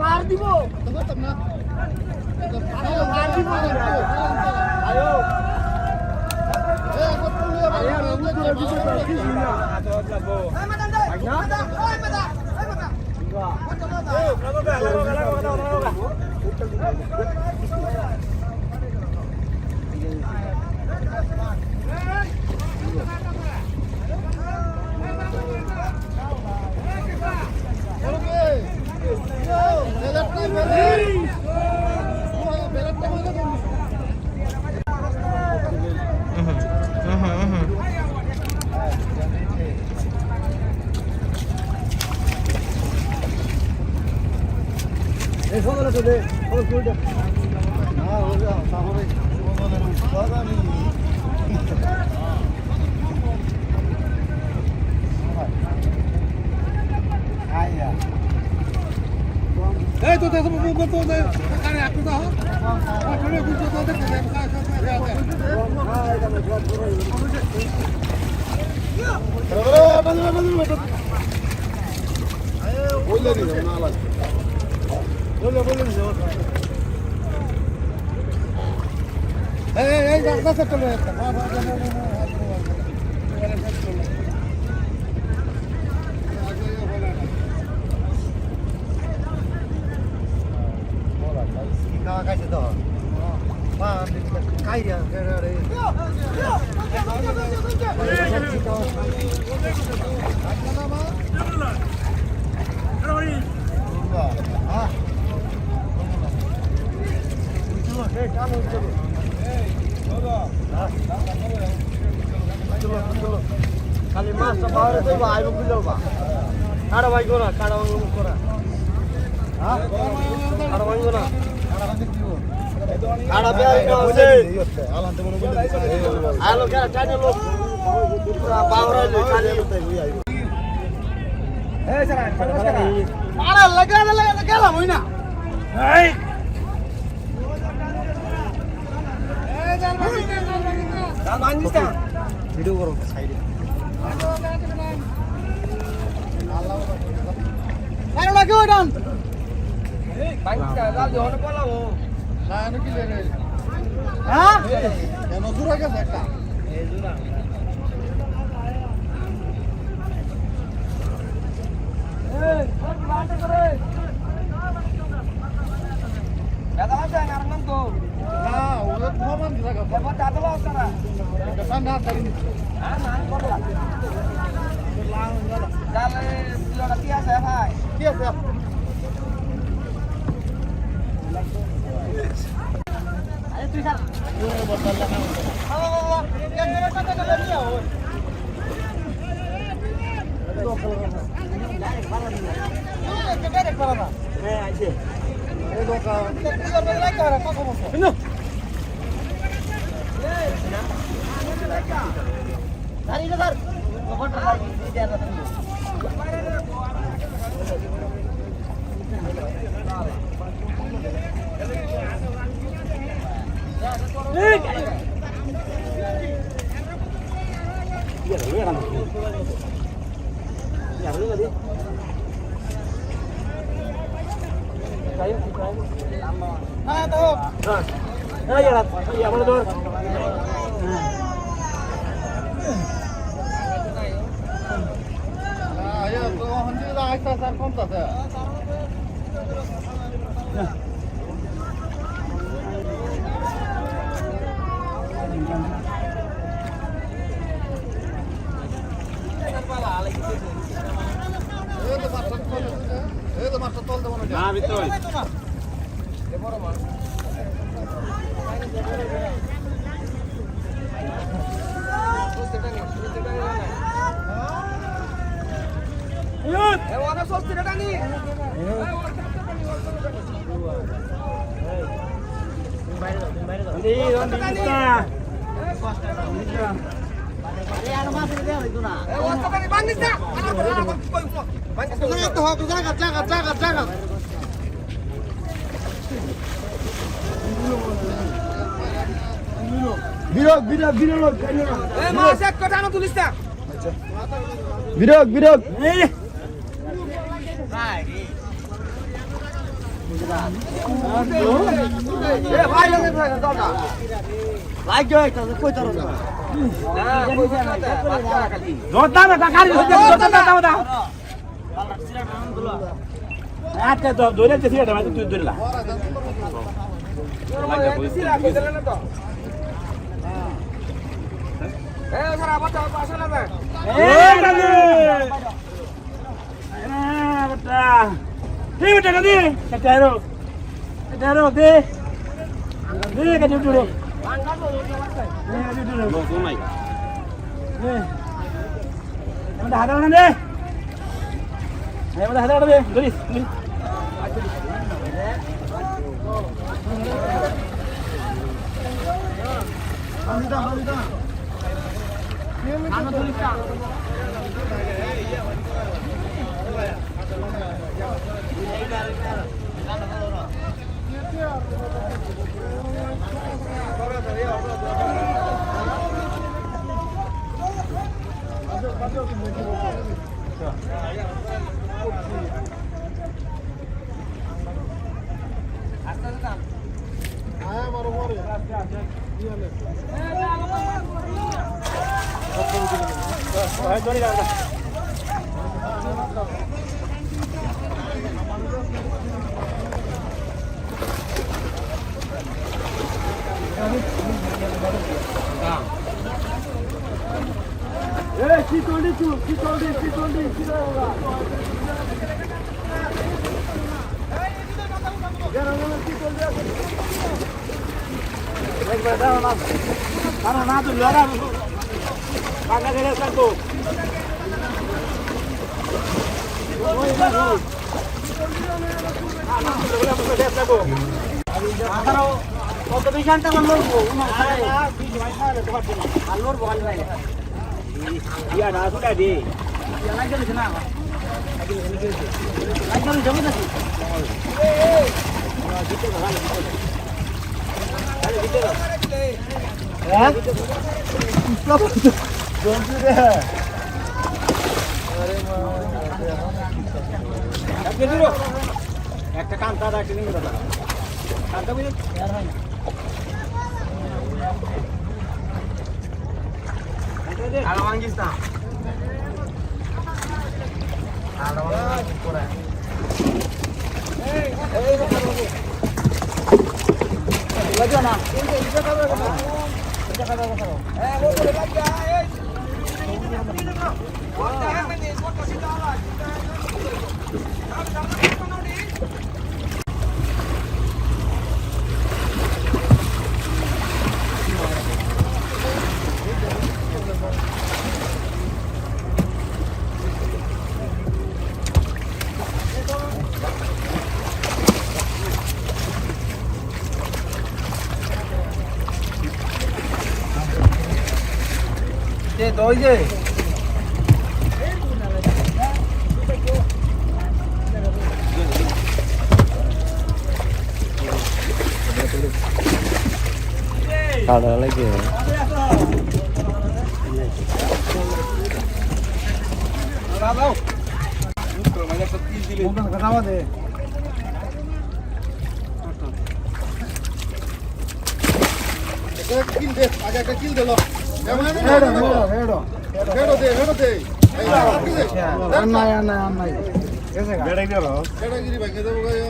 ভার দিব খালি মাছটা পাওয়ারে দেবো আইব বুঝলবা কাড়া ভাইগো না কাড়া ভাঙবো করা হ্যাঁ কাড়া ভাঙবো না কাড়া বেআই না আছে আলান্তে মনে বলে আলো কে চাইনে লোক পাওয়ারে লই চাইনে লোক তাই আইব এই সারা আরে লাগা গেলাম হই না এই জাল ভাঙিস না ভিডিও করো সাইডে আরে লাগে ওইডান ভাঙিস না জাল দিও না পলাও না এনে কি লে রে হ্যাঁ কেন জুরা গেছে একটা এই জুরা এই কোন বাতে করে দাদা আছে নারমান তো না ওরে প্রমাণ লাগা বাবা দাদা আসরা কথা না করি হ্যাঁ না করলা জালে দিলটা কি আছে ভাই কি আছে আরে তুই স্যার ওরে বদল লাগা বাবা কেন টাকা টাকা নিয়া ওই ডাইরেক্ট পারা না হ্যাঁ আইছে এই দোকা দিবার বেলা লাগা রে কত বছর না এই না স্যার কত টাকা দিয়ে দেন Nah, tuh. Nah, ya lah. Ya, mana tuh? Nah, ya tuh nanti lah kita sarkom tak ya. Nah, betul. বিরক বিরক বিরক এই মাছ এক কটা আনো তুলিস না বিরক বিরক ভাই লাইক জয় কই তোর না জোরদার না টাকা জোরদার দাও দাও আচ্ছা তো ধরে যে সিটা মানে তুই ধরলা সিলা কই দিলে না তো এ সারা বাচ্চা পাশে না এ গালি না বেটা এই বেটা গালি কাটারো কাটারো দে দে কাটু টুরে Ada ada mana deh? Ayo ada deh, tulis. Iya, nah sudah di. Yang lagi di sana. Lagi di jauh nasi. Ya? Stop. Don't do that. Tapi dulu. একটা কান্তা রাখতে নিয়ে দাদা কান্তা বুঝে यार ভাই আলো ভাঙিস না আলো ভাঙিস করে এই লাগা না এটা খাবে ও বলে লাগা এই কোনটা হ্যাঁ মানে কোনটা সিধা আলা তো ওই যে কাদা লাগে দাও তো মানে একটা কিল দিলে কোন কথা দে একটা কিল দে আগে একটা কিল দিলো হেডো দে আন্নাই বেড়ে গেল বেড়াগিরি ভাঙে দেবো গায়